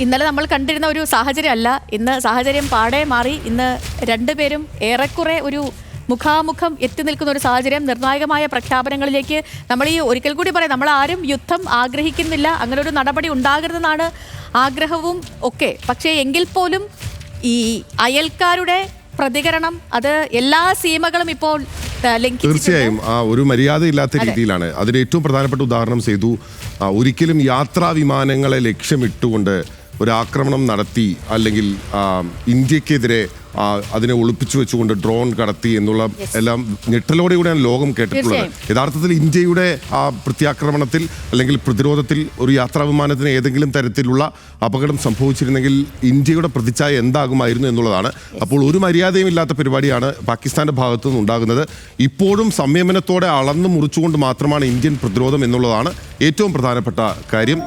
ഇന്നലെ നമ്മൾ കണ്ടിരുന്ന ഒരു സാഹചര്യമല്ല, ഇന്ന് സാഹചര്യം പാടെ മാറി. ഇന്ന് രണ്ടുപേരും ഏറെക്കുറെ ഒരു മുഖാമുഖം എത്തി നിൽക്കുന്ന ഒരു സാഹചര്യം, നിർണായകമായ പ്രഖ്യാപനങ്ങളിലേക്ക്. നമ്മൾ ഈ ഒരിക്കൽ കൂടി പറയാം, നമ്മൾ ആരും യുദ്ധം ആഗ്രഹിക്കുന്നില്ല, അങ്ങനെ ഒരു നടപടി ഉണ്ടാകരുതെന്നാണ് ആഗ്രഹവും ഒക്കെ. പക്ഷേ എങ്കിൽ പോലും ഈ അയൽക്കാരുടെ പ്രതികരണം അത് എല്ലാ സീമകളും ഇപ്പോൾ തീർച്ചയായും ഒരു മര്യാദയില്ലാത്ത രീതിയിലാണ്. അതിന് ഏറ്റവും പ്രധാനപ്പെട്ട ഉദാഹരണം സേതു, ഒരിക്കലും യാത്രാ വിമാനങ്ങളെ ലക്ഷ്യമിട്ടുകൊണ്ട് ഒരു ആക്രമണം നടത്തി അല്ലെങ്കിൽ ഇന്ത്യക്കെതിരെ അതിനെ ഒളിപ്പിച്ചു വെച്ചുകൊണ്ട് ഡ്രോൺ കടത്തി എന്നുള്ള എല്ലാം ഞെട്ടലോടെയാണ് ലോകം കേട്ടിട്ടുള്ളത്. യഥാർത്ഥത്തിൽ ഇന്ത്യയുടെ പ്രത്യാക്രമണത്തിൽ അല്ലെങ്കിൽ പ്രതിരോധത്തിൽ ഒരു യാത്രാ വിമാനത്തിന് ഏതെങ്കിലും തരത്തിലുള്ള അപകടം സംഭവിച്ചിരുന്നെങ്കിൽ ഇന്ത്യയുടെ പ്രതിച്ഛായ എന്താകുമായിരുന്നു എന്നുള്ളതാണ്. അപ്പോൾ ഒരു മര്യാദയും ഇല്ലാത്ത പരിപാടിയാണ് പാകിസ്ഥാന്റെ ഭാഗത്തു നിന്നുണ്ടാകുന്നത്. ഇപ്പോഴും സംയമനത്തോടെ അളന്നു മുറിച്ചുകൊണ്ട് മാത്രമാണ് ഇന്ത്യൻ പ്രതിരോധം എന്നുള്ളതാണ് ഏറ്റവും പ്രധാനപ്പെട്ട കാര്യം.